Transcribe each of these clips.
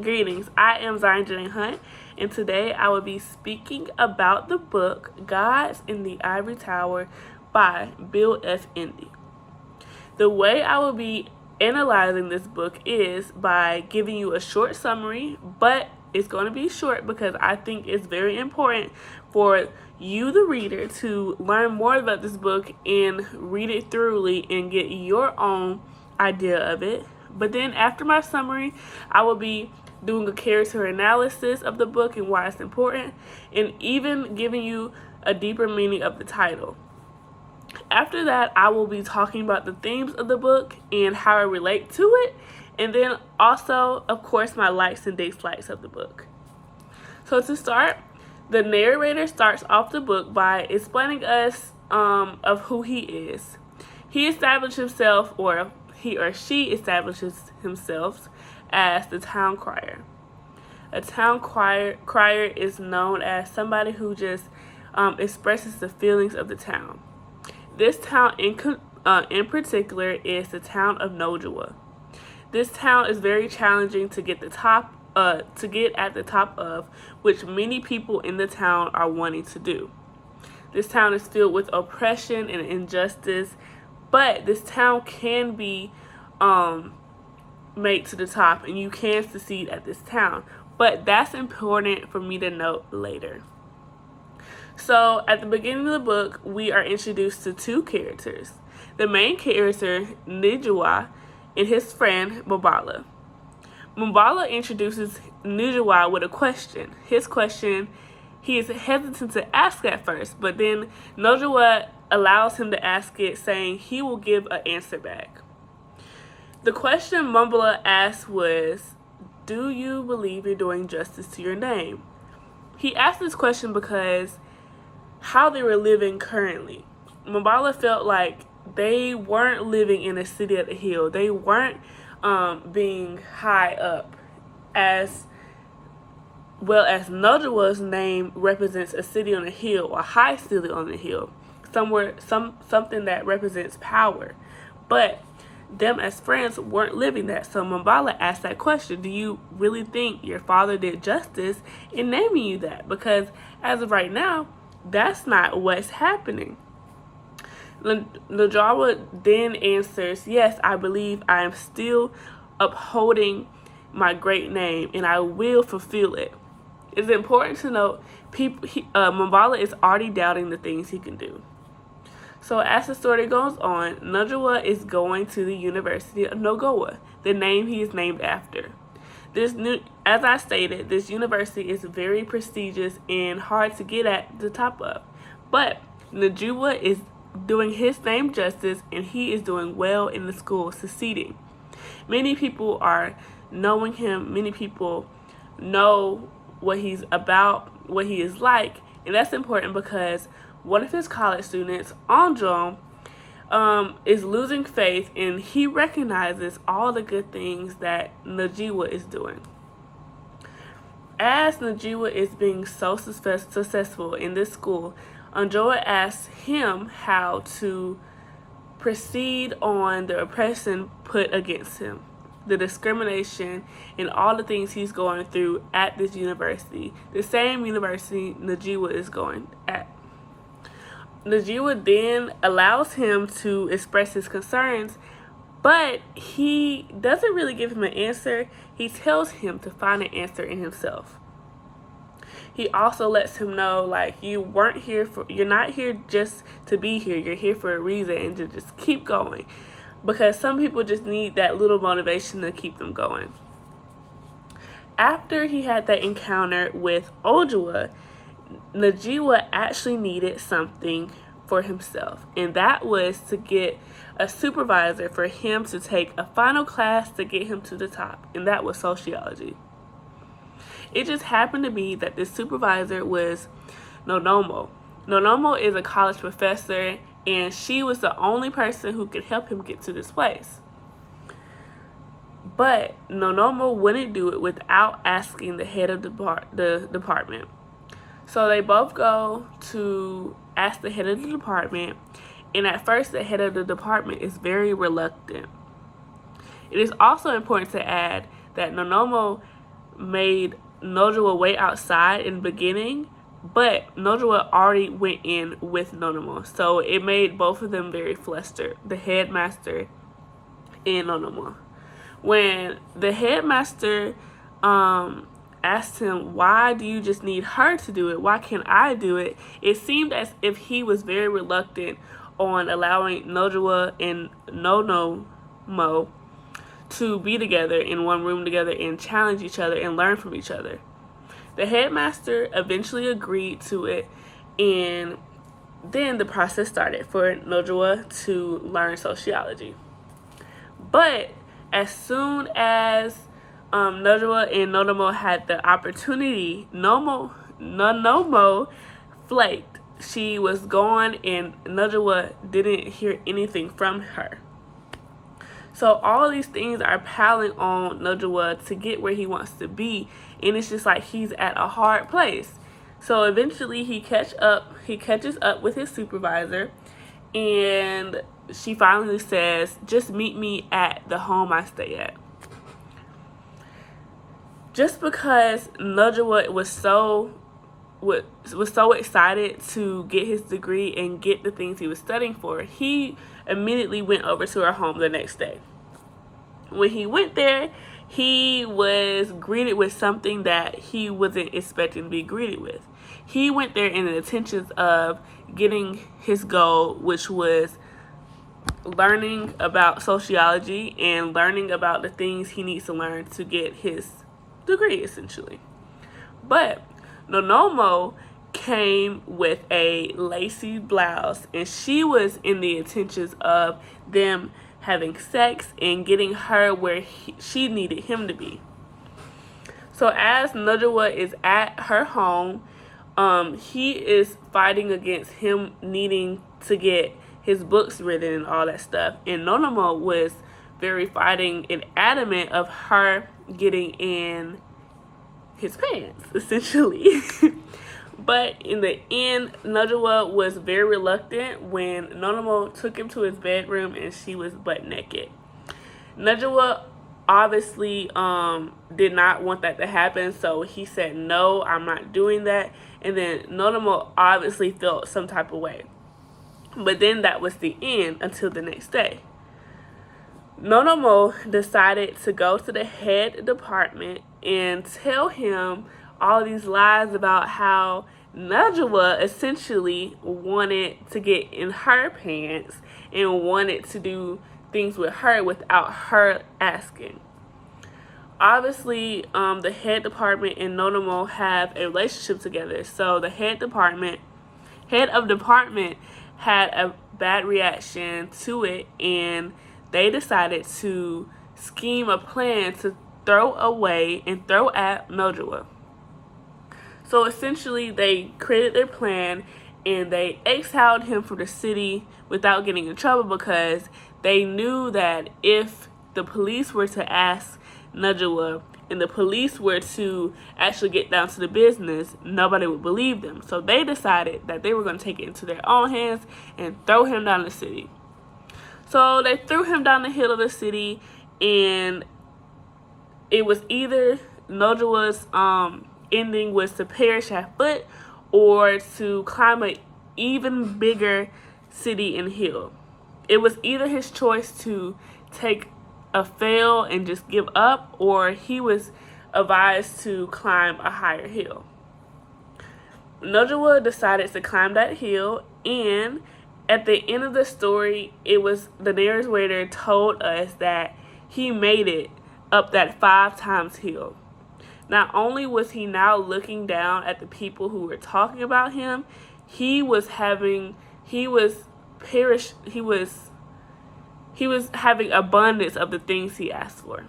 Greetings, I am Zion Jane Hunt, and today I will be speaking about the book Gods in the Ivory Tower by Bill F. Indy. The way I will be analyzing this book is by giving you a short summary, but it's going to be short because I think it's very important for you, the reader, to learn more about this book and read it thoroughly and get your own idea of it. But then after my summary, I will be doing a character analysis of the book and why it's important, and even giving you a deeper meaning of the title. After that, I will be talking about the themes of the book and how I relate to it, and then also, of course, my likes and dislikes of the book. So to start, the narrator starts off the book by explaining us of who he is. He established himself, or he or she establishes himself as the town crier. A town crier is known as somebody who just expresses the feelings of the town. This town in particular is the town of Nojawa. This town is very challenging to get at the top of, which many people in the town are wanting to do. This town is filled with oppression and injustice, but this town can be made to the top, and you can succeed at this town. But that's important for me to note later. So at the beginning of the book, we are introduced to two characters. The main character, Nijawa, and his friend, Mbala. Mbala introduces Nijawa with a question. His question, he is hesitant to ask at first, but then Nijawa allows him to ask it, saying he will give an answer back. The question Mbala asked was, "Do you believe you're doing justice to your name?" He asked this question because how they were living currently. Mbala felt like they weren't living in a city at the hill. They weren't being high up, as well as Nojawa's name represents a city on a hill, a high city on the hill, something that represents power. But them as friends weren't living that. So Mbala asked that question, do you really think your father did justice in naming you that? Because as of right now, that's not what's happening. Nijawa then answers, yes, I believe I am still upholding my great name and I will fulfill it. It's important to note, Mbala is already doubting the things he can do. So as the story goes on, Nijawa is going to the University of Nojawa, the name he is named after. As I stated, this university is very prestigious and hard to get at the top of. But Nijawa is doing his name justice, and he is doing well in the school, succeeding. Many people are knowing him. Many people know what he's about, what he is like, and that's important because one of his college students, Anjong, is losing faith, and he recognizes all the good things that Nijawa is doing. As Nijawa is being so successful in this school, Anjong asks him how to proceed on the oppression put against him, the discrimination, and all the things he's going through at this university, the same university Nijawa is going at. Nijawa then allows him to express his concerns, but he doesn't really give him an answer. He tells him to find an answer in himself. He also lets him know, like, you're not here just to be here. You're here for a reason, and to just keep going, because some people just need that little motivation to keep them going. After he had that encounter with Ojawa, Nijawa actually needed something for himself, and that was to get a supervisor for him to take a final class to get him to the top, and that was sociology. It just happened to be that this supervisor was Nonomo. Nonomo is a college professor, and she was the only person who could help him get to this place. But Nonomo wouldn't do it without asking the head of the department. So they both go to ask the head of the department, and at first the head of the department is very reluctant. It is also important to add that Nonomo made Nojua wait outside in the beginning, but Nojua already went in with Nonomo. So it made both of them very flustered, the headmaster and Nonomo. When the headmaster asked him, why do you just need her to do it? Why can't I do it? It seemed as if he was very reluctant on allowing Nojua and Nonomo to be together in one room together and challenge each other and learn from each other. The headmaster eventually agreed to it, and then the process started for Nojua to learn sociology. But as soon as Nojua and Nonomo had the opportunity, Nonomo flaked. She was gone, and Nojua didn't hear anything from her. So all these things are piling on Nojua to get where he wants to be, and it's just like he's at a hard place. So eventually he catches up with his supervisor, and she finally says, just meet me at the home I stay at. Just because Nojua was so excited to get his degree and get the things he was studying for, he immediately went over to her home the next day. When he went there, he was greeted with something that he wasn't expecting to be greeted with. He went there in the intentions of getting his goal, which was learning about sociology and learning about the things he needs to learn to get his degree, essentially. But Nonomo came with a lacy blouse, and she was in the intentions of them having sex and getting her where she needed him to be. So as Nojua is at her home, he is fighting against him needing to get his books written and all that stuff. And Nonomo was very fighting and adamant of her getting in his pants, essentially. But in the end, Nojua was very reluctant when Nonomo took him to his bedroom and she was butt naked. Nojua obviously did not want that to happen, so he said, no, I'm not doing that. And then Nonomo obviously felt some type of way. But then that was the end until the next day. Nonomo decided to go to the head department and tell him all these lies about how Nojua essentially wanted to get in her pants and wanted to do things with her without her asking. Obviously, the head department and Nonomo have a relationship together, so the head of department had a bad reaction to it, and they decided to scheme a plan to throw away and throw at Nojua. So essentially, they created their plan and they exiled him from the city without getting in trouble, because they knew that if the police were to ask Nojua and the police were to actually get down to the business, nobody would believe them. So they decided that they were going to take it into their own hands and throw him down the city. So they threw him down the hill of the city, and it was either Nojua's ending was to perish at foot or to climb an even bigger city and hill. It was either his choice to take a fail and just give up, or he was advised to climb a higher hill. Nojua decided to climb that hill, and at the end of the story, it was the narrator told us that he made it up that 5 times hill. Not only was he now looking down at the people who were talking about him, he was having abundance of the things he asked for.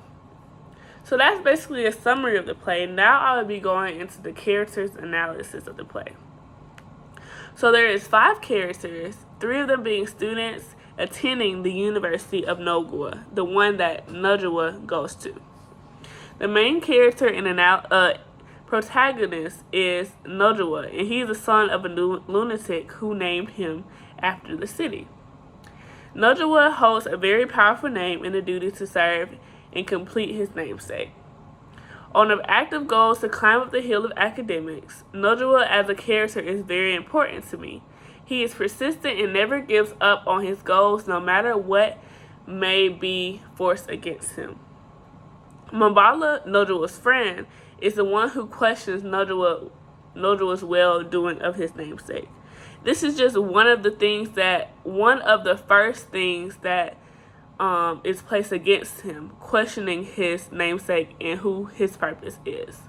So that's basically a summary of the play. Now I will be going into the characters analysis of the play. So there is 5 characters, 3 of them being students attending the University of Nogua, the one that Nojua goes to. The main character and protagonist is Nojua, and he is the son of a lunatic who named him after the city. Nojua holds a very powerful name and the duty to serve and complete his namesake. On the active goals to climb up the hill of academics, Nojua as a character is very important to me. He is persistent and never gives up on his goals no matter what may be forced against him. Mambala, Nojua's friend, is the one who questions Nojua's well-doing of his namesake. This is just one of the first things that is placed against him, questioning his namesake and who his purpose is.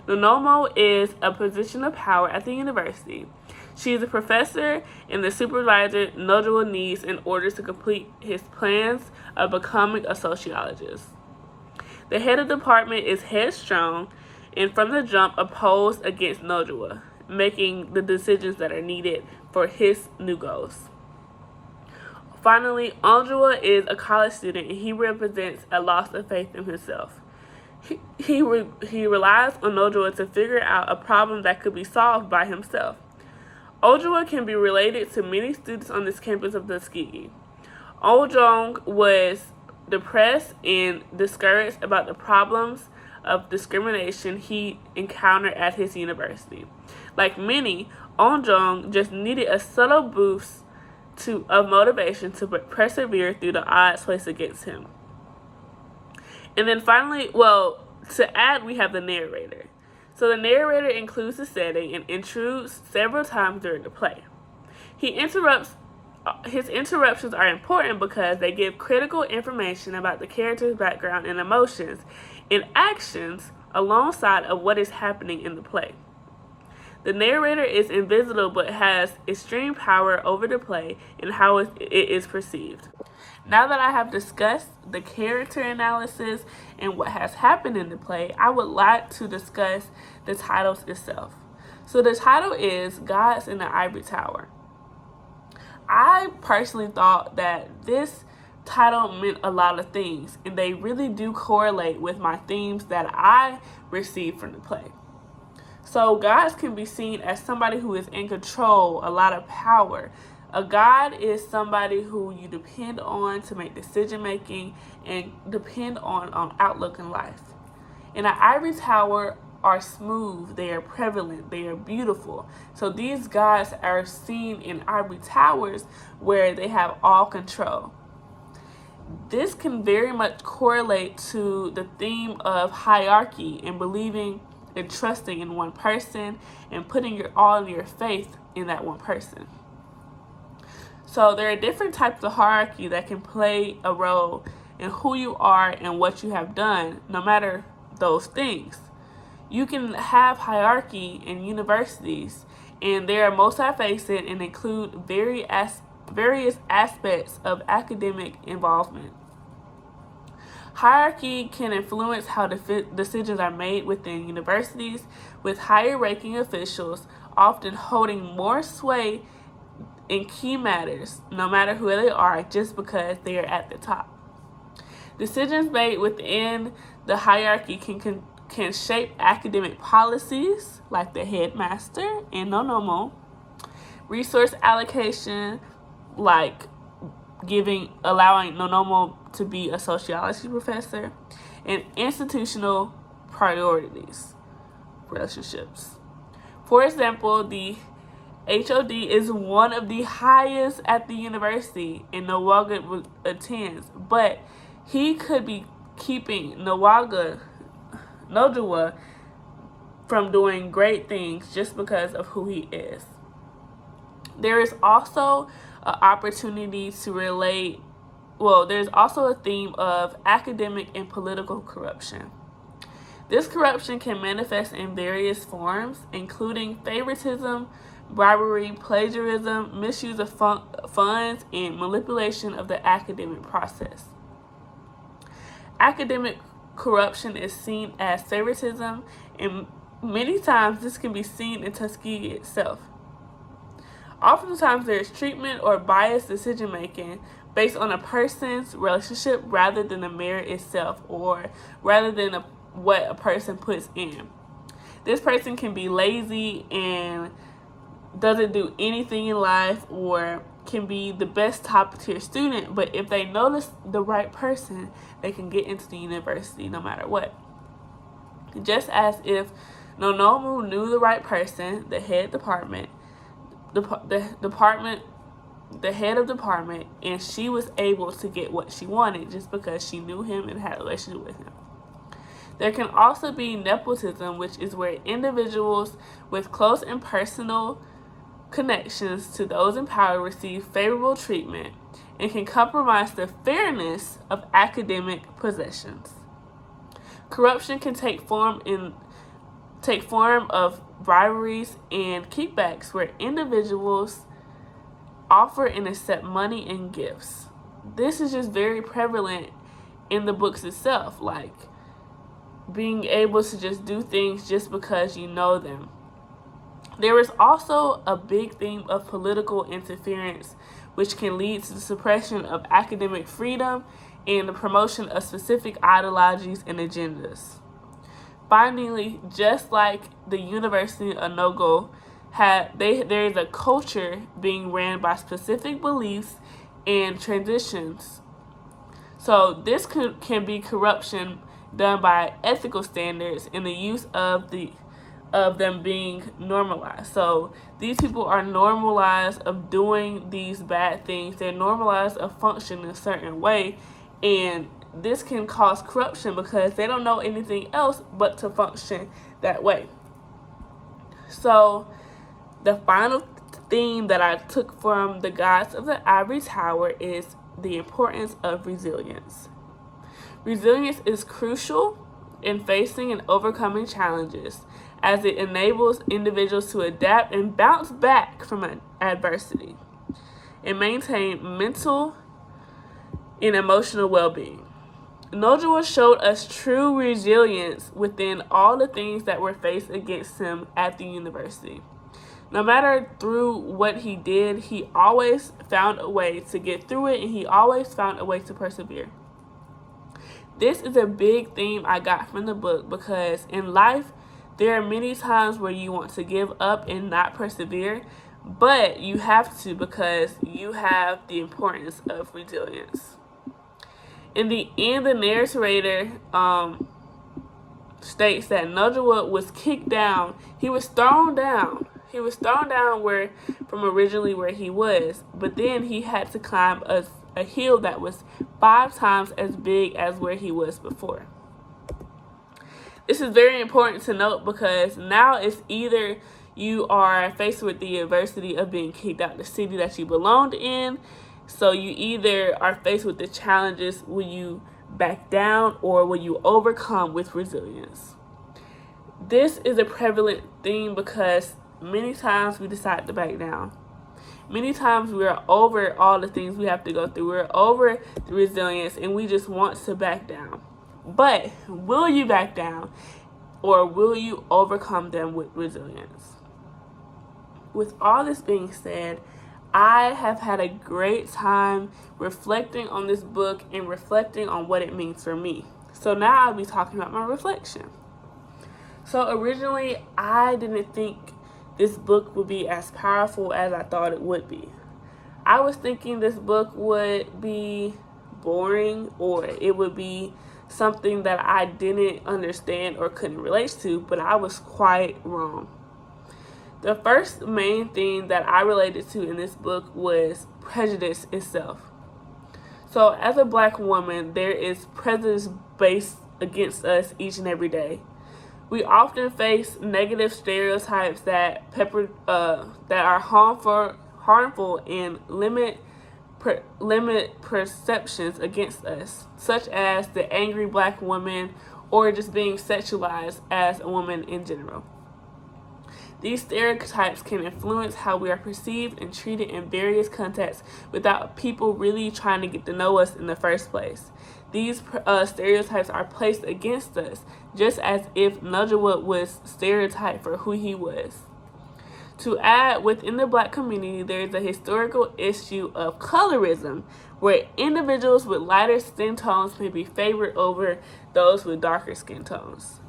Nonomo is a position of power at the university. She is a professor and the supervisor Nojua needs in order to complete his plans of becoming a sociologist. The head of the department is headstrong and from the jump opposed against Nojua, making the decisions that are needed for his new goals. Finally, Nojua is a college student and he represents a loss of faith in himself. He relies on Nojua to figure out a problem that could be solved by himself. Nojua can be related to many students on this campus of Tuskegee. Ojong was depressed and discouraged about the problems of discrimination he encountered at his university. Like many, Ojong just needed a subtle boost of motivation to persevere through the odds placed against him. And then finally, to add, we have the narrator. So the narrator includes the setting and intrudes several times during the play. His interruptions are important because they give critical information about the character's background and emotions and actions alongside of what is happening in the play. The narrator is invisible but has extreme power over the play and how it is perceived. Now that I have discussed the character analysis and what has happened in the play, I would like to discuss the titles itself. So the title is Gods in the Ivory Tower. I personally thought that this title meant a lot of things, and they really do correlate with my themes that I received from the play. So gods can be seen as somebody who is in control, a lot of power. A god is somebody who you depend on to make decision making and depend on outlook in life. In an ivory tower are smooth, they are prevalent, they are beautiful. So these gods are seen in ivory towers where they have all control. This can very much correlate to the theme of hierarchy and believing and trusting in one person and putting all your faith in that one person. So there are different types of hierarchy that can play a role in who you are and what you have done, no matter those things. You can have hierarchy in universities, and they are multifaceted and include various aspects of academic involvement. Hierarchy can influence how decisions are made within universities, with higher ranking officials often holding more sway in key matters, no matter who they are, just because they are at the top. Decisions made within the hierarchy can shape academic policies, like the headmaster and Nonomo, resource allocation, like allowing Nonomo to be a sociology professor, and institutional priorities, relationships. For example, the HOD is one of the highest at the university and Nojua attends, but he could be keeping Nojua from doing great things just because of who he is. There is also an opportunity to relate. There's also a theme of academic and political corruption. This corruption can manifest in various forms, including favoritism, bribery, plagiarism, misuse of funds, and manipulation of the academic process. Academic corruption is seen as favoritism, and many times this can be seen in Tuskegee itself. Oftentimes there is treatment or biased decision making based on a person's relationship rather than the merit itself, or rather than what a person puts in. This person can be lazy and doesn't do anything in life, or can be the best top tier student, but if they notice the right person, they can get into the university no matter what. Just as if Nonomu knew the right person, the head of department, and she was able to get what she wanted just because she knew him and had a relationship with him. There can also be nepotism, which is where individuals with close and personal connections to those in power receive favorable treatment and can compromise the fairness of academic possessions. Corruption can take form of briberies and kickbacks where individuals offer and accept money and gifts. This is just very prevalent in the books itself, like being able to just do things just because you know them. There is also a big theme of political interference, which can lead to the suppression of academic freedom and the promotion of specific ideologies and agendas. Finally, just like the University of Nogo, there is a culture being ran by specific beliefs and traditions. So this can be corruption done by ethical standards and the use of them being normalized. So these people are normalized of doing these bad things. They're normalized of functioning a certain way, and this can cause corruption because they don't know anything else but to function that way. So the final theme that I took from the Gods of the Ivory Tower is the importance of resilience. Resilience is crucial in facing and overcoming challenges, as it enables individuals to adapt and bounce back from adversity and maintain mental and emotional well-being. Nojoa showed us true resilience within all the things that were faced against him at the university. No matter through what he did, he always found a way to get through it, and he always found a way to persevere. This is a big theme I got from the book, because in life, there are many times where you want to give up and not persevere, but you have to, because you have the importance of resilience. In the end, the narrator states that Nojoa was kicked down. He was thrown down. He was thrown down from originally where he was, but then he had to climb a hill that was 5 times as big as where he was before. This is very important to note, because now it's either you are faced with the adversity of being kicked out of the city that you belonged in. So you either are faced with the challenges, will you back down, or will you overcome with resilience? This is a prevalent theme because many times we decide to back down. Many times we are over all the things we have to go through. We're over the resilience and we just want to back down. But will you back down, or will you overcome them with resilience? With all this being said, I have had a great time reflecting on this book and reflecting on what it means for me. So now I'll be talking about my reflection. So originally, I didn't think this book would be as powerful as I thought it would be. I was thinking this book would be boring, or it would be something that I didn't understand or couldn't relate to, but I was quite wrong. The first main thing that I related to in this book was prejudice itself. So as a Black woman, there is prejudice based against us each and every day. We often face negative stereotypes that are harmful and limit perceptions against us, such as the angry Black woman, or just being sexualized as a woman in general. These stereotypes can influence how we are perceived and treated in various contexts without people really trying to get to know us in the first place. These stereotypes are placed against us, just as if Nojoa was stereotyped for who he was. To add, within the Black community, there is a historical issue of colorism, where individuals with lighter skin tones may be favored over those with darker skin tones.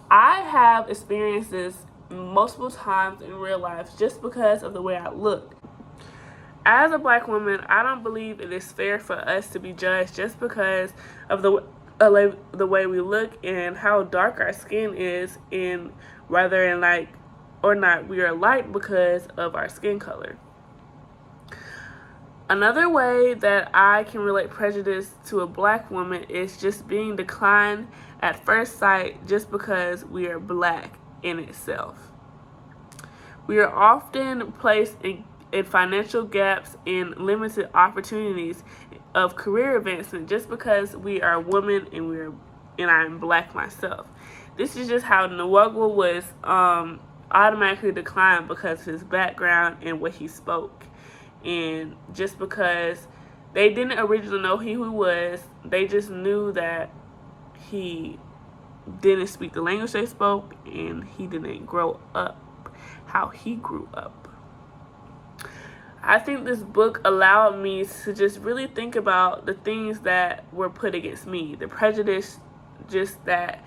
I have experienced this multiple times in real life just because of the way I look. As a Black woman, I don't believe it is fair for us to be judged just because of the way we look and how dark our skin is, and whether and like or not we are light because of our skin color. Another way that I can relate prejudice to a black woman is just being declined at first sight just because we are black in itself. We are often placed in financial gaps and limited opportunities of career advancement just because we are women and I'm black myself. This is just how Nwagwu was automatically declined because of his background and what he spoke. And just because they didn't originally know who he was, they just knew that he didn't speak the language they spoke and he didn't grow up how he grew up. I think this book allowed me to just really think about the things that were put against me, the prejudice just that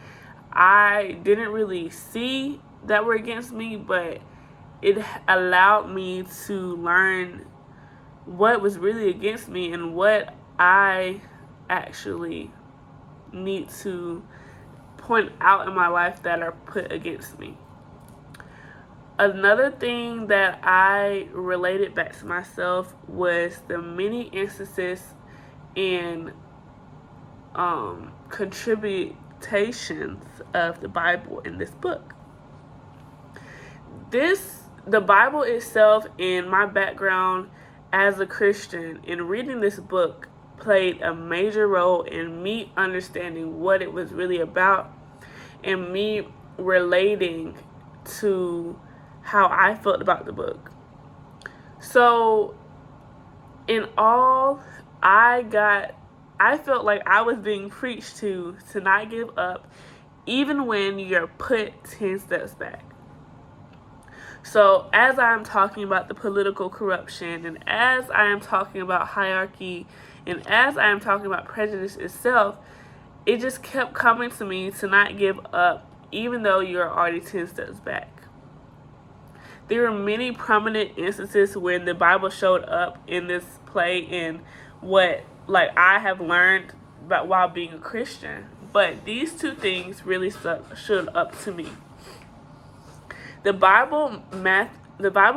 I didn't really see that were against me, but it allowed me to learn what was really against me and what I actually need to point out in my life that are put against me. Another thing that I related back to myself was the many instances and contributions of the Bible in this book. The Bible itself and my background as a Christian in reading this book played a major role in me understanding what it was really about and me relating to how I felt about the book. So in all, I felt like I was being preached to not give up even when you're put 10 steps back. So as I'm talking about the political corruption, and as I am talking about hierarchy, and as I am talking about prejudice itself, it just kept coming to me to not give up even though you're already 10 steps back. There are many prominent instances when the Bible showed up in this play and what I have learned about while being a Christian. But these two things really stood up to me. The Bible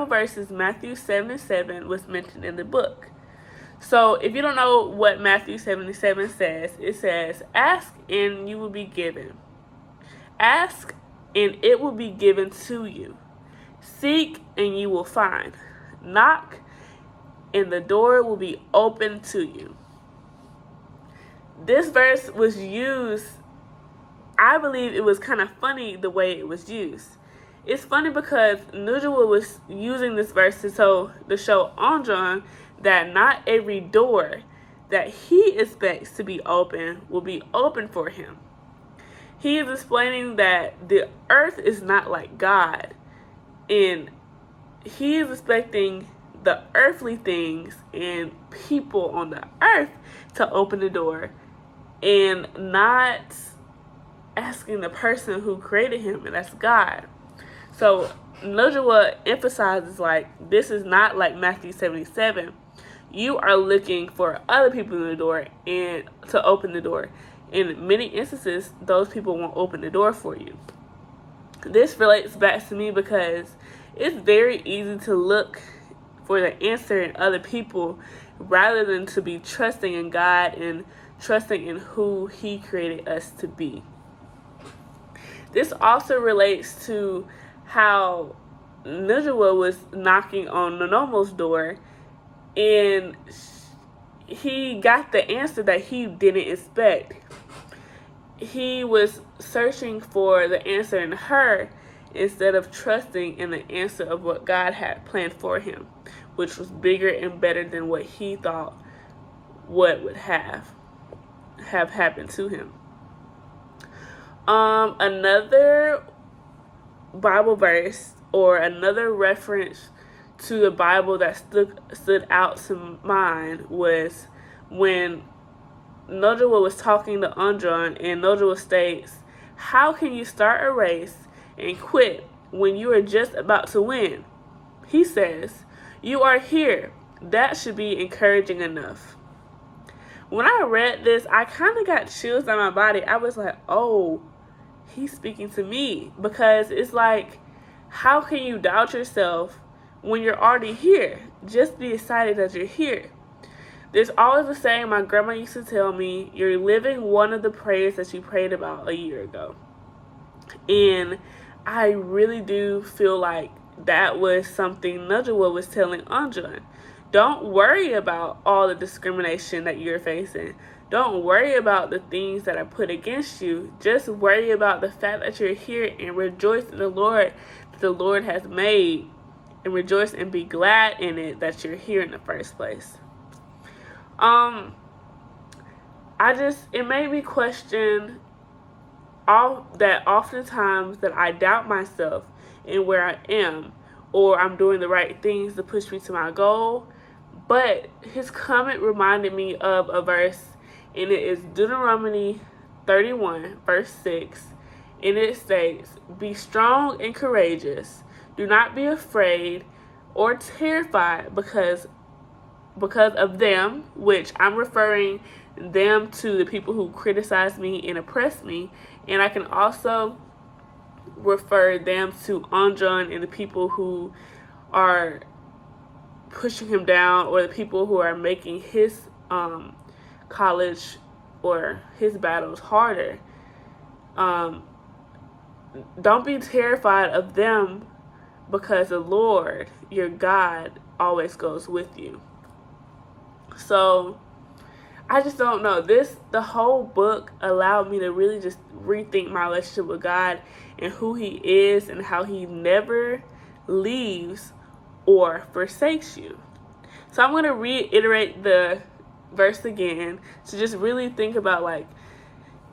verses Matthew 7:7 was mentioned in the book. So if you don't know what Matthew 7:7 says, it says, "Ask and you will be given. Ask and it will be given to you. Seek and you will find. Knock and the door will be open to you." This verse was used, I believe it was kind of funny the way it was used. It's funny because Nwagwu was using this verse to show Anjan that not every door that he expects to be open will be open for him. He is explaining that the earth is not like God, and he is expecting the earthly things and people on the earth to open the door and not asking the person who created him, and that's God. So Nwagwu emphasizes this is not like Matthew 77. You are looking for other people in the door and to open the door. In many instances, those people won't open the door for you. This relates back to me because it's very easy to look for the answer in other people rather than to be trusting in God and trusting in who He created us to be. This also relates to how Nwagwu was knocking on Nonomo's door and he got the answer that he didn't expect. He was searching for the answer in her instead of trusting in the answer of what God had planned for him, which was bigger and better than what he thought what would have happened to him. Another Bible verse or another reference to the Bible that stood out to mind was when Nwagwu was talking to Anjan, and Nwagwu states, "How can you start a race and quit when you are just about to win?" He says, "You are here. That should be encouraging enough." when I read this, I kind of got chills down my body. I was like, oh, he's speaking to me. Because it's like, how can you doubt yourself when you're already here? Just be excited that you're here. There's always a saying my grandma used to tell me, you're living one of the prayers that you prayed about a year ago. And I really do feel like that was something Najwa was telling Anjan. Don't worry about all the discrimination that you're facing. Don't worry about the things that are put against you. Just worry about the fact that you're here and rejoice in the Lord that the Lord has made. And rejoice and be glad in it that you're here in the first place. It made me question oftentimes that I doubt myself and where I am, or I'm doing the right things to push me to my goal. But his comment reminded me of a verse, and it is Deuteronomy 31, verse 6, and it states, "Be strong and courageous. Do not be afraid or terrified because of them," which I'm referring them to the people who criticize me and oppress me. And I can also refer them to Anjan and the people who are pushing him down, or the people who are making his college or his battles harder. Don't be terrified of them, because the Lord, your God, always goes with you. So I just don't know. The whole book allowed me to really just rethink my relationship with God and who He is and how He never leaves or forsakes you. So I'm going to reiterate the verse again to just really think about, like,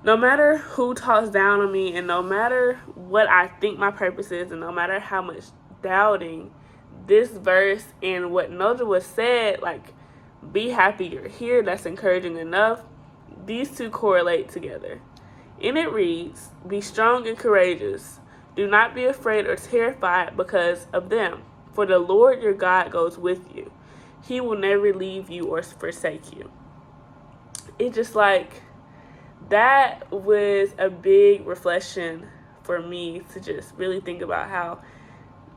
no matter who talks down on me, and no matter what I think my purpose is, and no matter how much doubting, this verse and what Najwa said, like, be happy you're here, that's encouraging enough. These two correlate together. And it reads, "Be strong and courageous. Do not be afraid or terrified because of them. For the Lord your God goes with you. He will never leave you or forsake you." It just like, that was a big reflection for me to just really think about how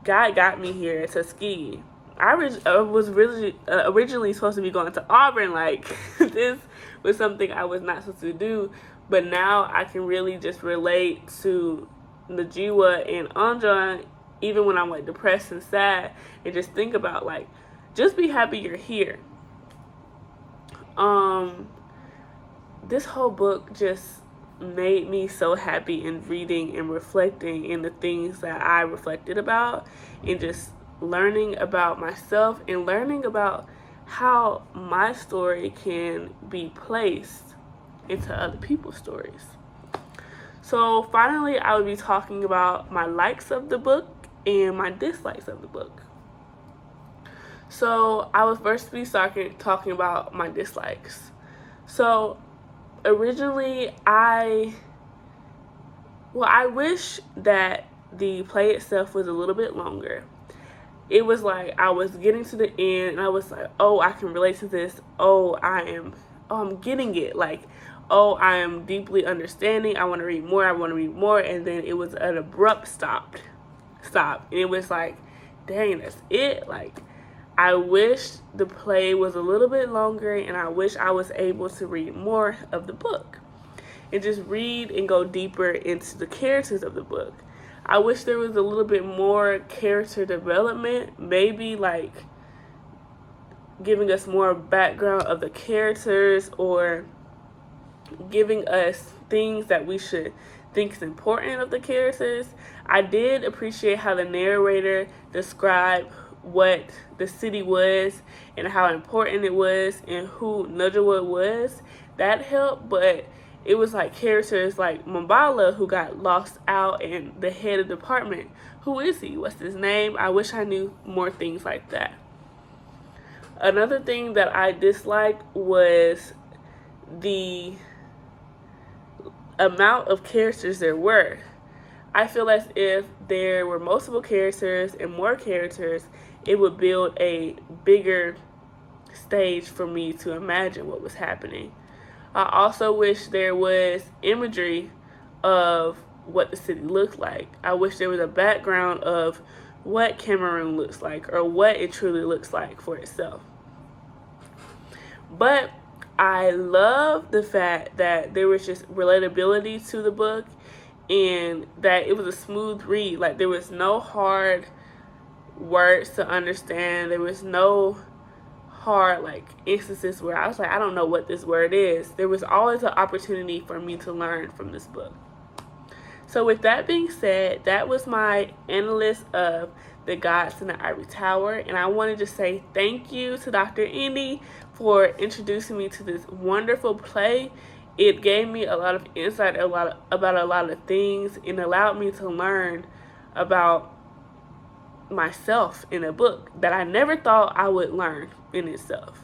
God got me here at Tuskegee. I was really originally supposed to be going to Auburn. Like, this was something I was not supposed to do. But now I can really just relate to Najwa and Anjan, even when I'm like depressed and sad, and just think about, like, just be happy you're here. This whole book just made me so happy in reading and reflecting in the things that I reflected about, and just learning about myself and learning about how my story can be placed into other people's stories. So finally, I will be talking about my likes of the book and my dislikes of the book. So I will first be talking about my dislikes. So originally, I wish that the play itself was a little bit longer. It was like I was getting to the end and I was like, oh, I can relate to this. I'm getting it. Like, oh, I am deeply understanding. I want to read more. And then it was an abrupt stop. And it was like, dang, that's it. Like, I wish the play was a little bit longer, and I wish I was able to read more of the book and just read and go deeper into the characters of the book. I wish there was a little bit more character development, maybe like giving us more background of the characters, or giving us things that we should think is important of the characters. I did appreciate how the narrator described what the city was and how important it was and who Najwa was. That helped, but it was like characters like Mambala, who got lost out, and the head of the department. Who is he? What's his name? I wish I knew more things like that. Another thing that I disliked was the amount of characters there were. I feel as if there were multiple characters and more characters, it would build a bigger stage for me to imagine what was happening. I also wish there was imagery of what the city looked like. I wish there was a background of what Cameroon looks like or what it truly looks like for itself. But I love the fact that there was just relatability to the book and that it was a smooth read. Like, there was no hard words to understand. There was no hard instances where I was like, I don't know what this word is. There was always an opportunity for me to learn from this book. So with that being said, that was my analysis of The Gods in the Ivory Tower, and I wanted to say thank you to Dr. Indy for introducing me to this wonderful play. It gave me a lot of insight about a lot of things and allowed me to learn about myself in a book that I never thought I would learn in itself.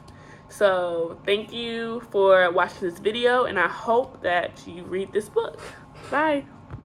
So thank you for watching this video, and I hope that you read this book. Bye.